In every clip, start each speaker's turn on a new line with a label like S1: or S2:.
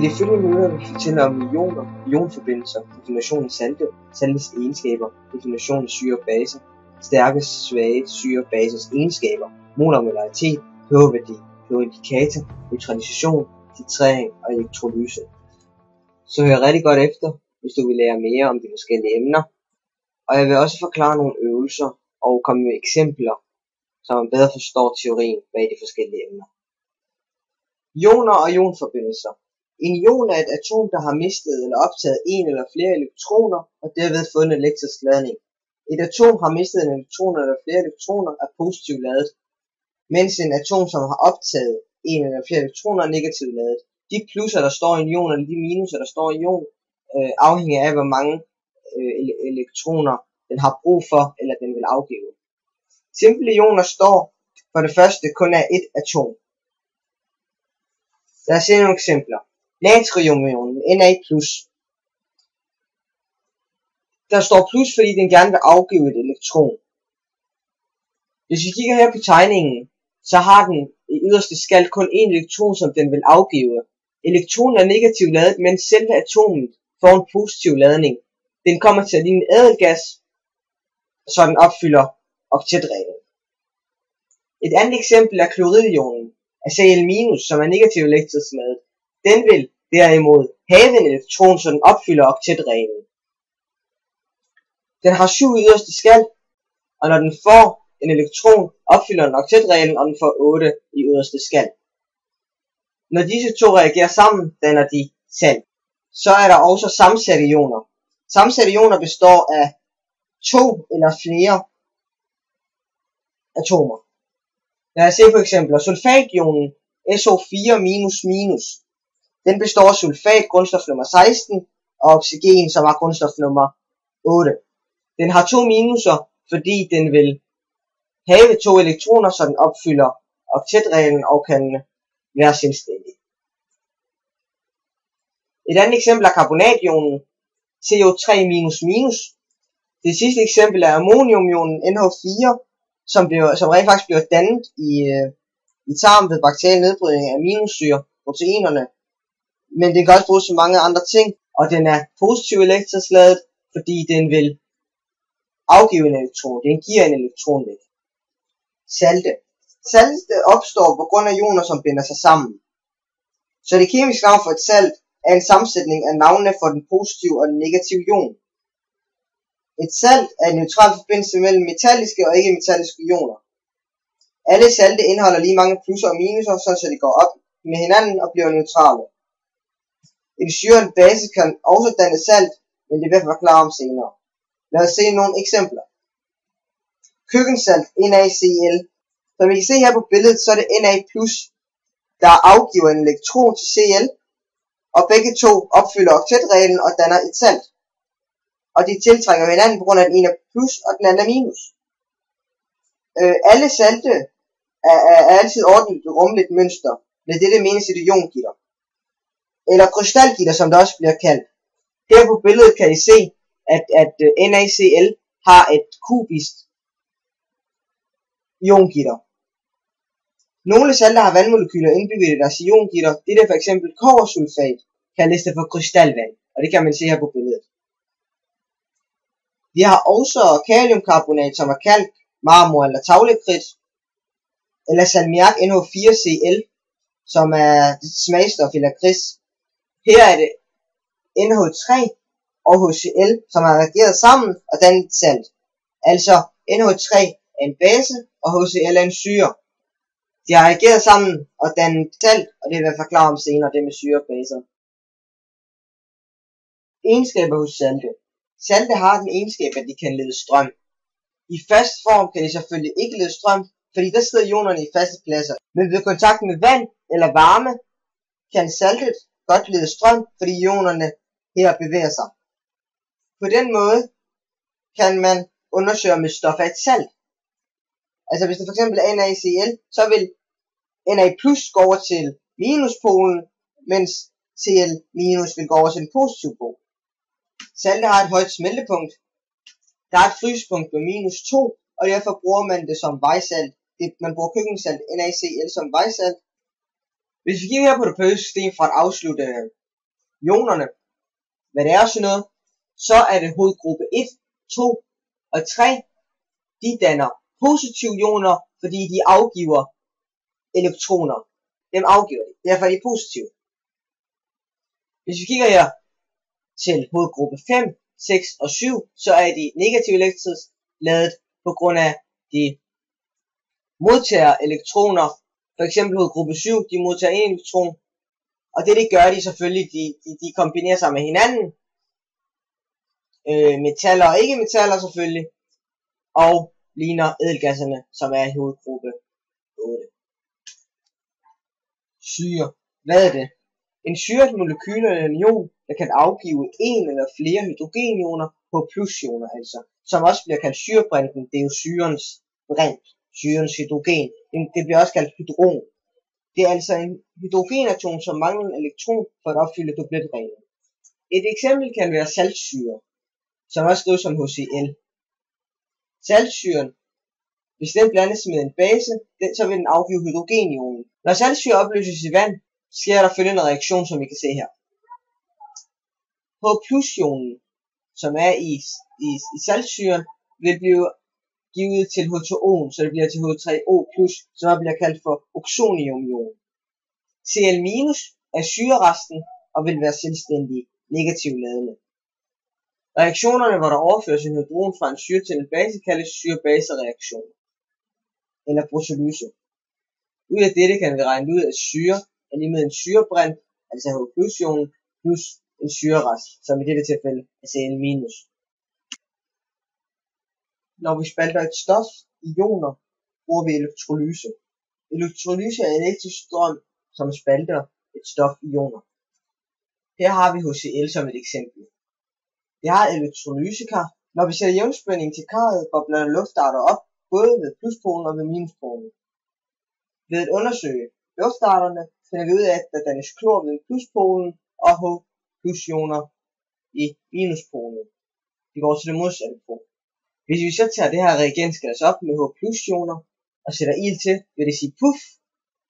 S1: I det følgende minutter vil vi fortælle om ioner, ionforbindelser, definition af salte, saltes egenskaber, definition af syre og baser, stærke, svage syre og basers egenskaber, monomolaritet, pH-værdi, pH-indikator, neutralisation, titrering og elektrolyse. Så hør rigtig godt efter, hvis du vil lære mere om de forskellige emner. Og jeg vil også forklare nogle øvelser og komme med eksempler, så man bedre forstår teorien bag de forskellige emner. Ioner og ionforbindelser. En ion er et atom, der har mistet eller optaget en eller flere elektroner og derved fået en elektrisk ladning. Et atom har mistet en elektron eller flere elektroner er positivt ladet, mens en atom, som har optaget en eller flere elektroner er negativt ladet. De plusser, der står i en ion, eller de minuser, der står i en ion, afhænger af, hvor mange elektroner den har brug for, eller den vil afgive. Simple ioner står for det første kun af et atom. Lad os se nogle eksempler. Natriumionen, Na+. Der står plus, fordi den gerne vil afgive et elektron. Hvis vi kigger her på tegningen, så har den i yderste skal kun en elektron, som den vil afgive. Elektronen er negativt ladet, mens selve atomet får en positiv ladning. Den kommer til at ligne en ædelgas, så den opfylder oktetreglen. Et andet eksempel er kloridionen, Cl-, som er negativt elektrisk ladet. Den vil derimod have en elektron, så den opfylder oktetreglen. Den har 7 yderste skal, og når den får en elektron, opfylder den oktetreglen, og den får 8 i yderste skal. Når disse to reagerer sammen, danner de salt. Så er der også sammensatte ioner. Sammensatte ioner består af 2 eller flere atomer. Lad os se på eksempler. Sulfationen, SO4-. Den består af sulfat, grundstof nummer 16, og oxygen, som er grundstof nummer 8. Den har 2 minuser, fordi den vil have 2 elektroner, så den opfylder oktetreglen og kan være selvstændig. Et andet eksempel er carbonationen, CO3-. Det sidste eksempel er ammoniumionen, NH4, som rent faktisk bliver dannet i tarmen ved bakteriel nedbrydning af aminosyre, proteinerne. Men den kan også bruges til mange andre ting, og den er positivt elektrisk ladet, fordi den vil afgive en elektron. Den giver en elektron væk. Salte. Salte opstår på grund af ioner, som binder sig sammen. Så det kemiske navn for et salt er en sammensætning af navnene for den positive og den negative ion. Et salt er en neutral forbindelse mellem metalliske og ikke-metalliske ioner. Alle salte indeholder lige mange plusser og minuser, så de går op med hinanden og bliver neutrale. En syre og en base kan også danne salt, men det vil jeg forklare om senere. Lad os se nogle eksempler. Køkkensalt, NaCl. Som I kan se her på billedet, så er det Na+, der afgiver en elektron til Cl, og begge to opfylder oktetreglen og danner et salt. Og de tiltrækker hinanden på grund af, at den ene er plus og den anden er minus. Alle salte er altid ordentligt et rummeligt mønster. Med dette menes et iongitter. Eller krystalgitter, som det også bliver kaldt. Her på billedet kan I se, at NaCl har et kubisk iongitter. Nogle salte har vandmolekyler indbygget i deres iongitter. Det er for eksempel kobbersulfat, kaldes det for krystalvand, og det kan man se her på billedet. Vi har også kaliumkarbonat, som er kalk, marmor eller tavlekridt, eller salmiak NH4Cl, som er smagstof i lakrids. Her er det NH3 og HCl, som har reageret sammen og dannet salt. Altså NH3 er en base, og HCl er en syre. De har reageret sammen og dannet salt, og det vil jeg forklare om senere, det med syre og baser. Egenskaber hos salte. Salte har den egenskab, at de kan lede strøm. I fast form kan de selvfølgelig ikke lede strøm, fordi der sidder ionerne i faste pladser. Men ved kontakt med vand eller varme, kan saltet godt lede strøm, fordi ionerne her bevæger sig. På den måde kan man undersøge, om et stof er et salt. Altså hvis det for eksempel er NaCl, så vil Na+ gå over til minuspolen, mens Cl- vil gå over til den positive pol. Salte har et højt smeltepunkt. Der er et frysepunkt på -2, og derfor bruger man det som vejsalt. Man bruger køkkensalt NaCl som vejsalt. Hvis vi kigger her på det periodiske system for at afslutte ionerne, hvad det er sådan noget, så er det hovedgruppe 1, 2 og 3, de danner positive ioner, fordi de afgiver elektroner. Dem afgiver de, derfor er de positive. Hvis vi kigger her til hovedgruppe 5, 6 og 7, så er de negativt elektrisk ladet på grund af de modtager elektroner. For eksempel hovedgruppe 7, de modtager en elektron, og det gør de selvfølgelig, de kombinerer sig med hinanden. Metaller og ikke metaller selvfølgelig, og ligner ædelgasserne, som er i hovedgruppe 8. Syre. Hvad er det? En syre er et molekyle eller en ion, der kan afgive en eller flere hydrogenioner på plusioner, altså, som også bliver kaldt syrebrinten. Det er jo syrens brint, syrens hydrogen. Det bliver også kaldt hydron. Det er altså en hydrogenatom, som mangler en elektron for at opfylde dubletreglen. Et eksempel kan være saltsyre, som også skrives som HCl. Saltsyren, hvis den blandes med en base, så vil den afgive hydrogenionen. Når saltsyre opløses i vand, sker der følgende reaktion, som vi kan se her. H+-ionen, som er i saltsyren, vil blive givet til H2O'en, så det bliver til H3O+, som bliver kaldt for oxonium-ion. Cl- er syreresten og vil være selvstændig negativt ladende. Reaktionerne, hvor der overføres en hydrogen fra en syre til en base, kaldes syre-base-reaktioner, eller proteolyse. Ud af dette kan vi regne ud, at syre er lige med en syrebrint, altså H+-ionen, plus en syrerest, som i dette tilfælde er Cl-. Når vi spalter et stof i ioner, bruger vi elektrolyse. Elektrolyse er elektrisk strøm, som spalter et stof i ioner. Her har vi HCl som et eksempel. Det har et elektrolysekar. Når vi sætter jævnspænding til karret, bobler luftarter op, både ved pluspolen og ved minuspolen. Ved at undersøge luftarterne finder vi ud af, at der dannes klor ved pluspolen og H+-ioner i minuspolen. Det går til det modsatte pol. Hvis vi så tager det her reagensglas op med H+-ioner og sætter ild til, vil det sige puff,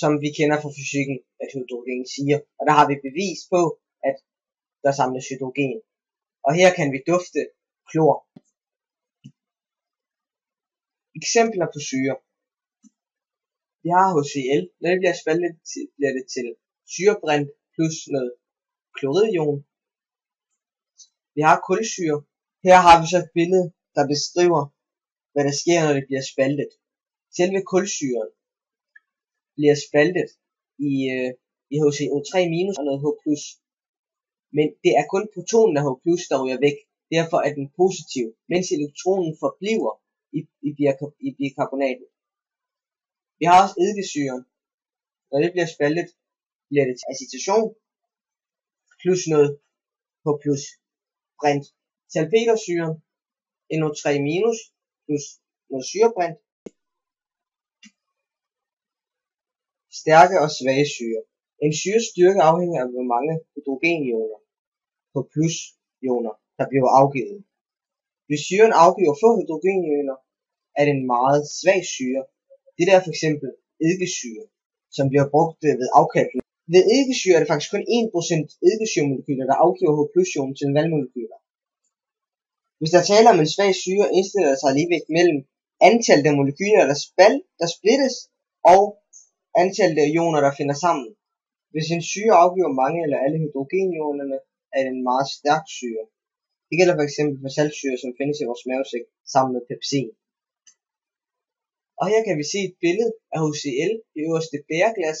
S1: som vi kender fra fysikken, at hydrogen siger. Og der har vi bevis på, at der samles hydrogen. Og her kan vi dufte klor. Eksempler på syre. Vi har HCl. Når det bliver spaltet, bliver det til syrebrint plus noget kloridion. Vi har kulsyre. Her har vi så et billede, der beskriver, hvad der sker, når det bliver spaltet. Selve kulsyren bliver spaltet i HCO3- og noget H+. Men det er kun protonen af H+, der ryger væk. Derfor er den positiv, mens elektronen forbliver i bikarbonatet. Vi har også eddikesyren. Når det bliver spaltet, bliver det til acetation plus noget H+, brint. Salpetersyren, NO3- plus noget syrebrint. Stærke og svage syre. En syres styrke afhænger af hvor mange hydrogenioner, H+-ioner, der bliver afgivet. Hvis syren afgiver få hydrogenioner, er det en meget svag syre. Det er for eksempel eddikesyre, som bliver brugt ved afkalkning. Ved eddikesyre er det faktisk kun 1% eddikesyremolekyler, der afgiver H+-ionen til vandmolekyler. Hvis der taler om en svag syre, indstiller der sig ligevægt mellem antallet af molekyler, der splittes, og antallet af ioner, der finder sammen. Hvis en syre afgiver mange eller alle hydrogenionerne, er det en meget stærk syre. Det gælder for eksempel for saltsyre, som findes i vores mavesæk sammen med pepsin. Og her kan vi se et billede af HCl i øverste bæreglas,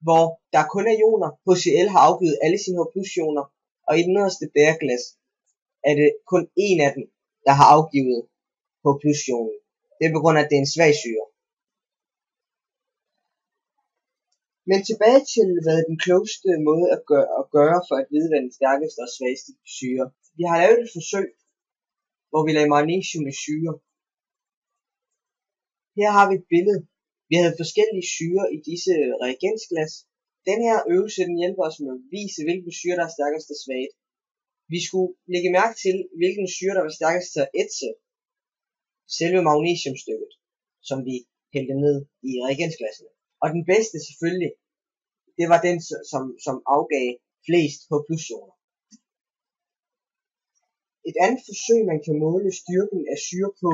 S1: hvor der kun er ioner. HCl har afgivet alle sine H+-ioner, og i den nederste bæreglas er det kun en af dem, der har afgivet H+-ionen. Det er på grund af, at det er en svag syre. Men tilbage til, hvad er den klogeste måde at gøre for at vide, hvad den stærkeste og svageste syre. Vi har lavet et forsøg, hvor vi lagde magnesium i syre. Her har vi et billede. Vi havde forskellige syrer i disse reagensglas. Den her øvelse den hjælper os med at vise, hvilken syre der er stærkest og svagt. Vi skulle lægge mærke til, hvilken syre der var stærkest til at ætse selve magnesiumstykket, som vi hældte ned i reagensglassene. Og den bedste selvfølgelig, det var den, som afgav flest H+. Et andet forsøg, man kan måle styrken af syre på,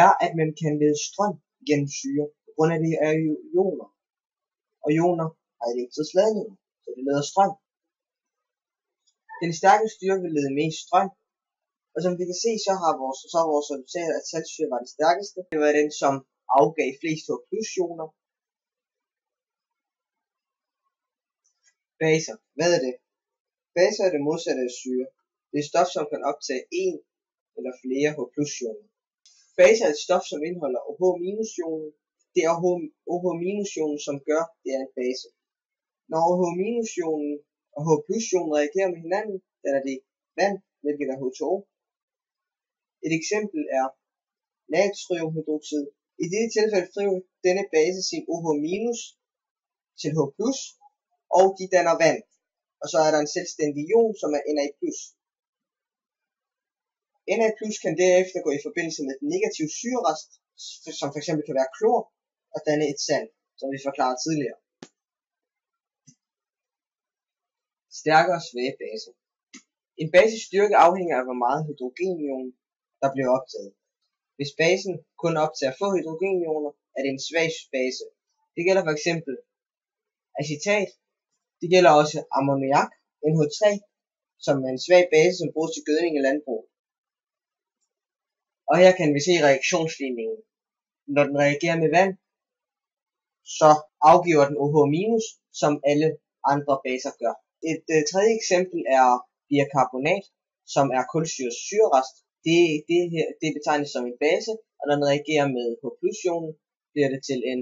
S1: er, at man kan lede strøm gennem syre, på grund af det er ioner. Og ioner har elektrisk ladning, så det leder strøm. Den stærke styrke vil lede mest strøm, og som vi kan se, så har vores resultat, at saltsyre var den stærkeste. Det var den, som afgav flest H+ ioner. Baser. Hvad er det? Baser er det modsatte af syre. Det er et stof, som kan optage en eller flere H+ ioner. Baser er et stof, som indeholder OH-ionen. Det er OH-ionen, som gør, det er en base. Når OH-ionen og H+-ionen reagerer med hinanden, danner det vand, hvilket er H2O. Et eksempel er natriumhydroxid. I dette tilfælde frigiver denne base sin OH- til H+, og de danner vand. Og så er der en selvstændig ion, som er Na+. Na+ kan derefter gå i forbindelse med den negative syrerest, som fx kan være klor, og danne et sand, som vi forklarede tidligere. Stærke og svage baser. En bases styrke afhænger af hvor meget hydrogenion der bliver optaget. Hvis basen kun optager få hydrogenioner, er det en svag base. Det gælder fx acetat. Det gælder også ammoniak, NH3, som er en svag base, som bruges til gødning i landbrug. Og her kan vi se reaktionsligningen. Når den reagerer med vand, så afgiver den OH-, som alle andre baser gør. Et tredje eksempel er bikarbonat, som er kulsyrets syrerest. Det betegnes som en base, og når den reagerer med H+-ionen, bliver det til en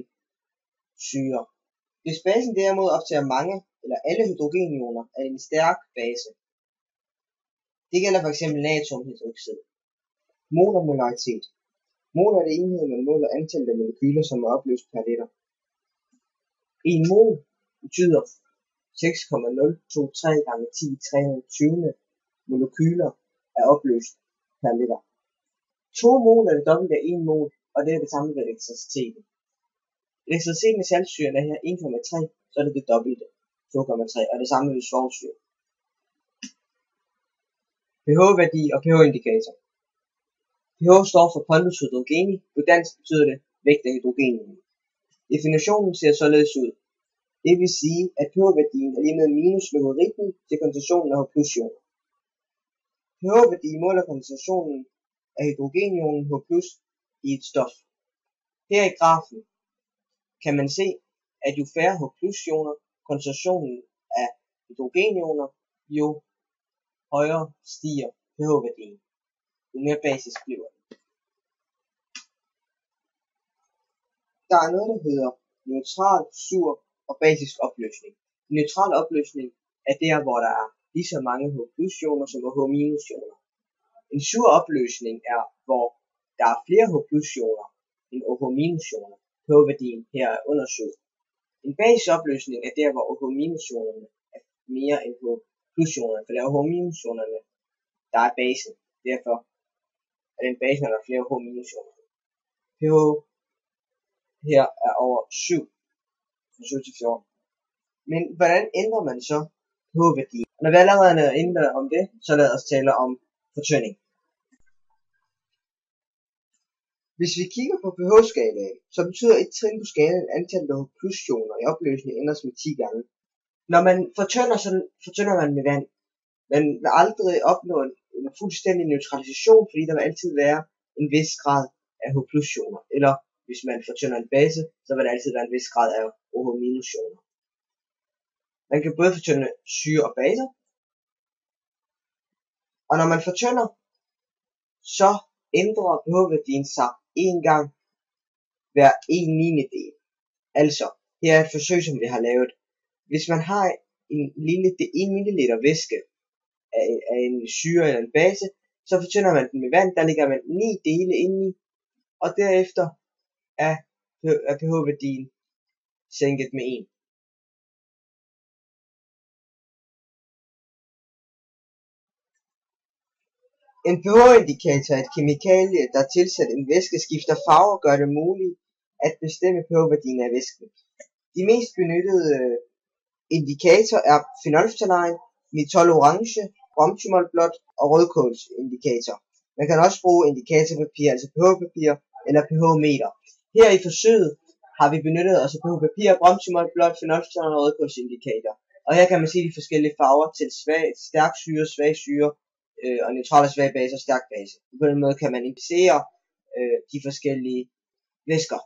S1: syre. Hvis basen derimod optager mange eller alle hydrogenioner, er det en stærk base. Det gælder fx natriumhydroxid. Monomolaritet. Mol er det enhed, man måler antallet af molekyler, som er opløst per liter. En mol betyder 6,023 gange 10⁻³ molekyler er opløst per liter. 2 mol er det dobbelte af 1 mol, og det er det samme ved elektriciteten. Elektriciteten i saltsyren er her 1,3, så er det det dobbelte, 2,3, og det samme ved svovlsyre. pH-værdi og pH-indikator. pH står for pondus hydrogeni, på dansk betyder det vægt af hydrogenien. Definitionen ser således ud. Det vil sige, at pH-værdien er lige med minus logaritmen til koncentrationen af H+-ioner. pH-værdi måler koncentrationen af hydrogenionen H+ i et stof. Her i grafen kan man se, at jo færre H+-ioner koncentrationen af hydrogenioner, jo højere stiger pH-værdien. Jo mere basisk bliver det. Der er noget, der hedder neutral, sur og basisk opløsning. Neutral opløsning er der, hvor der er lige så mange H+-ioner som OH-ioner. En sur opløsning er, hvor der er flere H+-ioner end OH-ioner. pH-værdien her er under 7. En basisk opløsning er der, hvor OH-ionerne er mere end H+-ionerne, for det er OH-ionerne, der er basen. Derfor er den basen, når der er flere OH-ioner. pH her er over 7, fra 7 til 14. Men hvordan ændrer man så pH-værdien? Når vi allerede er inde om det, så lad os tale om fortynding. Hvis vi kigger på pH-skalaen, så betyder et trin på skalaen antallet af H+-ioner i opløsning ændres med 10 gange. Når man fortynder, så fortynder man med vand. Man vil aldrig opnå en fuldstændig neutralisation, fordi der vil altid være en vis grad af H+-ioner. Eller hvis man fortynder en base, så vil der altid være en vis grad af OH-ioner. Man kan både fortynde syre og baser. Og når man fortynder, så ændrer pH-værdien sig en gang hver 1/9. Altså, her er et forsøg, som vi har lavet. Hvis man har en 1 ml væske af en syre eller en base, så fortynder man den med vand, der ligger man 9 dele indeni, og derefter er pH-værdien sænket med 1. En pH-indikator er et kemikalie, der tilsat en væske skifter farve og gør det muligt at bestemme pH-værdien af væsken. De mest benyttede indikator er phenolphthalein, mitol orange, bromthymol blåt og rødkålsindikator. Man kan også bruge indikatorpapir, altså pH-papir eller pH-meter. Her i forsøget har vi benyttet os af pH-papir, bromthymol blåt, phenolphthalein og rødkålsindikator. Og her kan man se de forskellige farver til stærk syre, svag syre og neutral og svag base og stærk base. På den måde kan man indicere de forskellige væsker.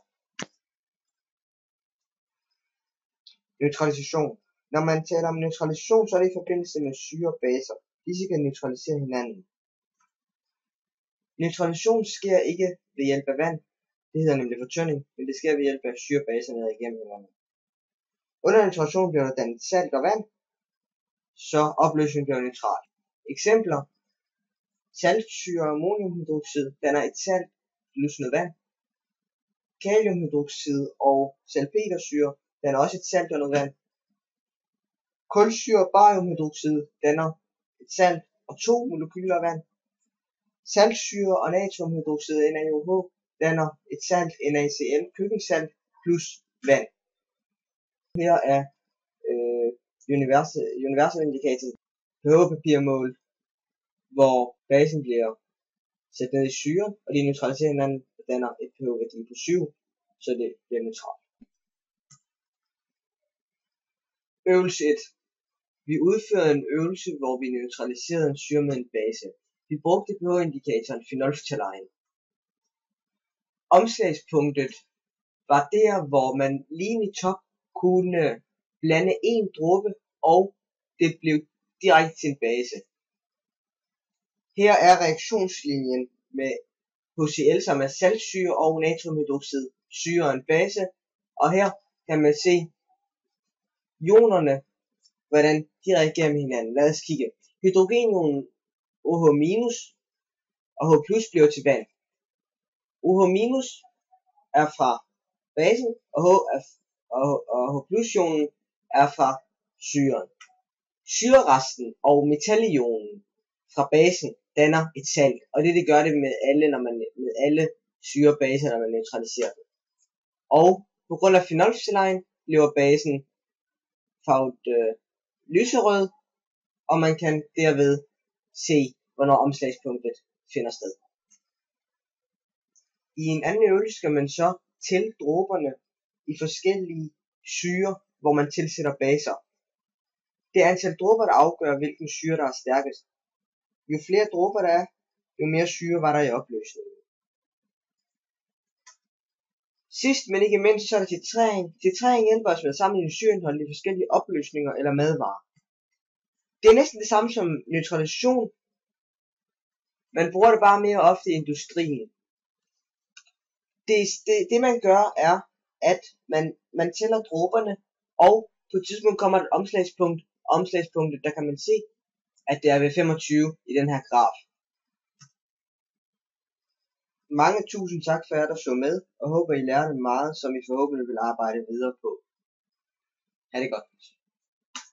S1: Neutralisation. Når man taler om neutralisation, så er det i forbindelse med syre og baser. Disse kan neutralisere hinanden. Neutralisation sker ikke ved hjælp af vand. Det hedder nemlig fortynding, men det sker ved hjælp af syre og baser ned igennem hinanden. Under neutralisation bliver der dannet salt og vand, så opløsningen bliver neutral. Eksempler: saltsyre og ammoniumhydroxid danner et salt plus noget vand. Kaliumhydroxid og salpetersyre danner også et salt og noget vand. Kulsyre og bariumhydroxid danner et salt og 2 molekyler vand. Saltsyre og natriumhydroxid NaOH danner et salt NaCl køkkensalt plus vand. Her er universal indikator pH-papirmål, hvor basen bliver sat ned i syre, og de neutraliserer hinanden og danner et pH-værdi på 7, så det bliver neutralt. Øvelse 1. Vi udførede en øvelse, hvor vi neutraliserede en syre med en base. Vi brugte pH-indikatoren phenolphthalein. Omslagspunktet var der, hvor man lige i top kunne blande en dråbe, og det blev direkte til en base. Her er reaktionslinjen med HCl, som er saltsyre, og natriumhydroxid, syre og en base. Og her kan man se ionerne, hvordan de reagerer med hinanden. Lad os kigge. Hydrogenionen OH- og H+ bliver til vand. OH- er fra basen, og H+-ionen er fra syren. Syreresten og metalionen fra basen danner et salt, og det gør det med alle syrebaser, når man neutraliserer dem. Og på grund af phenolphthalein bliver basen farvet lyserød, og man kan derved se, hvornår omslagspunktet finder sted. I en anden øvelse skal man så tælle dråberne i forskellige syrer, hvor man tilsætter baser. Det er antal dråber, der afgør, hvilken syre, der er stærkest. Jo flere dråber der er, jo mere syre var der i opløsningen. Sidst, men ikke mindst, så er der titrering. Titrering hjælper os med at sammenligne syreindhold i forskellige opløsninger eller madvarer. Det er næsten det samme som neutralisation. Man bruger det bare mere ofte i industrien. Det man gør er, at man tæller dråberne, og på et tidspunkt kommer et omslagspunkt. Omslagspunktet, der kan man se, at det er ved 25 i den her graf. Mange tusind tak for jer, der så med, og håber I lærte meget, som I forhåbentlig vil arbejde videre på. Ha' det godt.